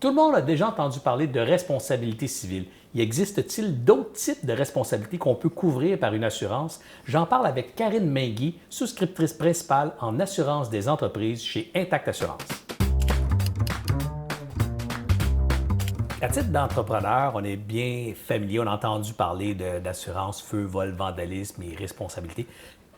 Tout le monde a déjà entendu parler de responsabilité civile. Y existe-t-il d'autres types de responsabilités qu'on peut couvrir par une assurance? J'en parle avec Karine Mainguy, souscriptrice principale en assurance des entreprises chez Intact Assurance. À titre d'entrepreneur, on est bien familier, on a entendu parler d'assurance feu, vol, vandalisme et responsabilité.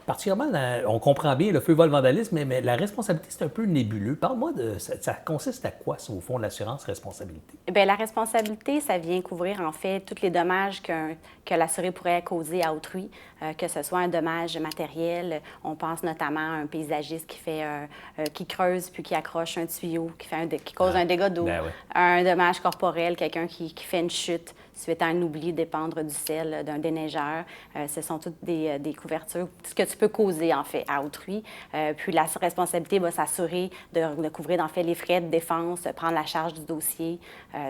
Particulièrement, on comprend bien le feu, vol, vandalisme, mais la responsabilité, c'est un peu nébuleux. Parle-moi de ça consiste à quoi, ça, au fond, l'assurance responsabilité? Bien, la responsabilité, ça vient couvrir en fait tous les dommages que l'assuré pourrait causer à autrui, que ce soit un dommage matériel. On pense notamment à un paysagiste qui creuse puis qui accroche un tuyau, qui cause un dégât d'eau, un dommage corporel, quelqu'un qui fait une chute suite à un oubli dépendre du sel d'un déneigeur. Ce sont toutes des couvertures, ce que tu peux causer en fait à autrui. Puis la responsabilité va s'assurer de couvrir en fait les frais de défense, prendre la charge du dossier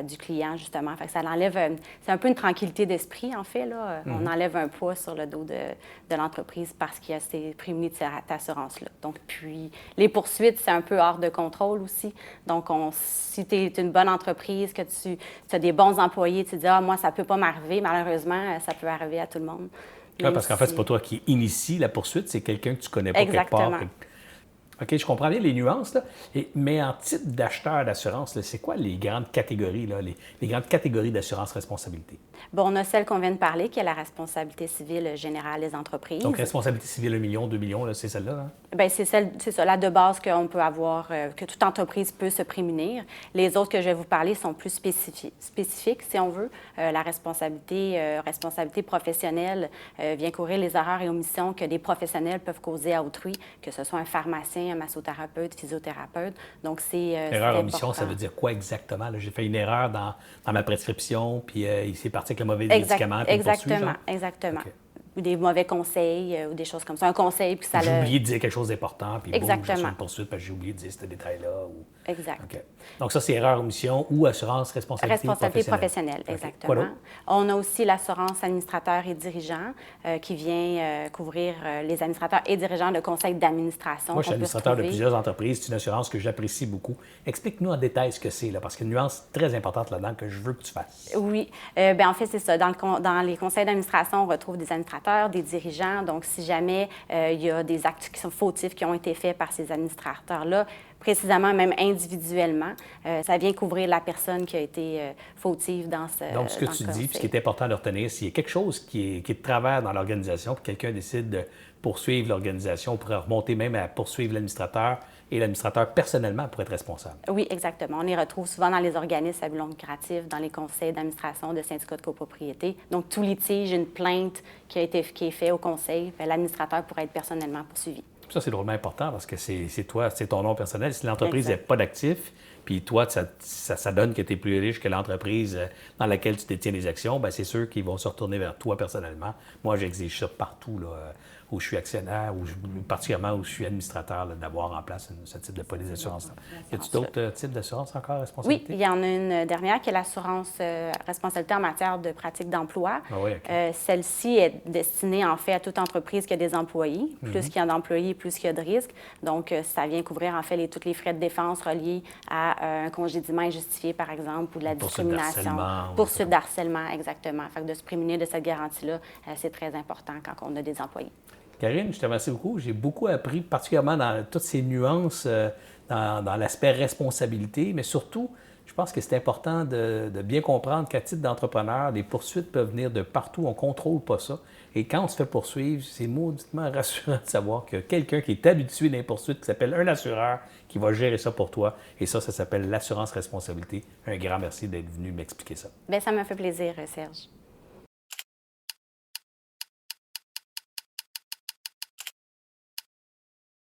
du client justement. Fait que ça l'enlève, c'est un peu une tranquillité d'esprit en fait là. On enlève un poids sur le dos de l'entreprise parce qu'il y a ces prémunis de cette assurance-là. Donc puis les poursuites, c'est un peu hors de contrôle aussi. Donc si tu es une bonne entreprise, que tu as des bons employés, tu te dis moi ça peut pas m'arriver, malheureusement ça peut arriver à tout le monde. Oui, parce qu'en fait, c'est pas toi qui initie la poursuite, c'est quelqu'un que tu connais pas Exactement. quelque part. OK, je comprends bien les nuances, là. Mais en type d'acheteur d'assurance, c'est quoi les grandes catégories, là, les grandes catégories d'assurance responsabilité? Bon, on a celle qu'on vient de parler, qui est la responsabilité civile générale des entreprises. Donc, responsabilité civile 1 million, 2 millions, là, c'est celle-là? Hein? Bien, c'est ça, la de base qu'on peut avoir, que toute entreprise peut se prémunir. Les autres que je vais vous parler sont plus spécifiques, si on veut. La responsabilité professionnelle vient couvrir les erreurs et omissions que des professionnels peuvent causer à autrui, que ce soit un pharmacien, un massothérapeute, physiothérapeute. Donc, erreur, omission, ça veut dire quoi exactement? J'ai fait une erreur dans ma prescription, puis il s'est parti avec le mauvais médicament, puis exactement. Okay. Ou des mauvais conseils, ou des choses comme ça. Un conseil, puis ça j'ai oublié de dire quelque chose d'important, puis exactement. Boum, je suis une poursuite parce que j'ai oublié de dire ce détail-là. Ou... Exact. Okay. Donc ça, c'est erreur, omission ou assurance responsabilité professionnelle, exactement. Okay. On a aussi l'assurance administrateur et dirigeant qui vient couvrir les administrateurs et dirigeants de conseils d'administration. Moi, je suis administrateur de plusieurs entreprises. C'est une assurance que j'apprécie beaucoup. Explique-nous en détail ce que c'est, là, parce qu'il y a une nuance très importante là-dedans que je veux que tu fasses. Oui. Bien, en fait, c'est ça. Dans les conseils d'administration, on retrouve des administrateurs, des dirigeants. Donc, si jamais il y a des actes qui sont fautifs qui ont été faits par ces administrateurs-là, précisément, même individuellement, ça vient couvrir la personne qui a été fautive dans ce Donc, ce que tu dis, puis ce qui est important de retenir, s'il y a quelque chose qui est de travers dans l'organisation, puis quelqu'un décide de poursuivre l'organisation, on pourrait remonter même à poursuivre l'administrateur et l'administrateur personnellement pour être responsable. Oui, exactement. On les retrouve souvent dans les organismes à but lucratif, dans les conseils d'administration de syndicats de copropriété. Donc, tout litige, une plainte qui est faite au conseil, l'administrateur pourrait être personnellement poursuivi. Ça, c'est drôlement important parce que c'est toi, c'est ton nom personnel. Si l'entreprise n'est pas d'actifs, puis toi, ça donne que tu es plus riche que l'entreprise dans laquelle tu détiens les actions, bien, c'est sûr qu'ils vont se retourner vers toi personnellement. Moi, j'exige ça partout, là, où je suis actionnaire, particulièrement où je suis administrateur, là, d'avoir en place ce type de police d'assurance. Y a-t-il d'autres types d'assurance encore, responsabilité? Oui, il y en a une dernière qui est l'assurance responsabilité en matière de pratique d'emploi. Ah oui, okay. Celle-ci est destinée, en fait, à toute entreprise qui a des employés. Plus qu'il y a d'employés, plus qu'il y a de risques. Donc, ça vient couvrir, en fait, tous les frais de défense reliés à un congédiement injustifié, par exemple, ou de la discrimination. Poursuite d'harcèlement, exactement. Fait que de se prémunir de cette garantie-là, c'est très important quand on a des employés. Karine, je te remercie beaucoup. J'ai beaucoup appris, particulièrement dans toutes ces nuances, dans l'aspect responsabilité, mais surtout, je pense que c'est important de bien comprendre qu'à titre d'entrepreneur, les poursuites peuvent venir de partout, on ne contrôle pas ça. Et quand on se fait poursuivre, c'est mauditement rassurant de savoir qu'il y a quelqu'un qui est habitué dans les poursuites, qui s'appelle un assureur, qui va gérer ça pour toi. Et ça s'appelle l'assurance responsabilité. Un grand merci d'être venu m'expliquer ça. Bien, ça m'a fait plaisir, Serge.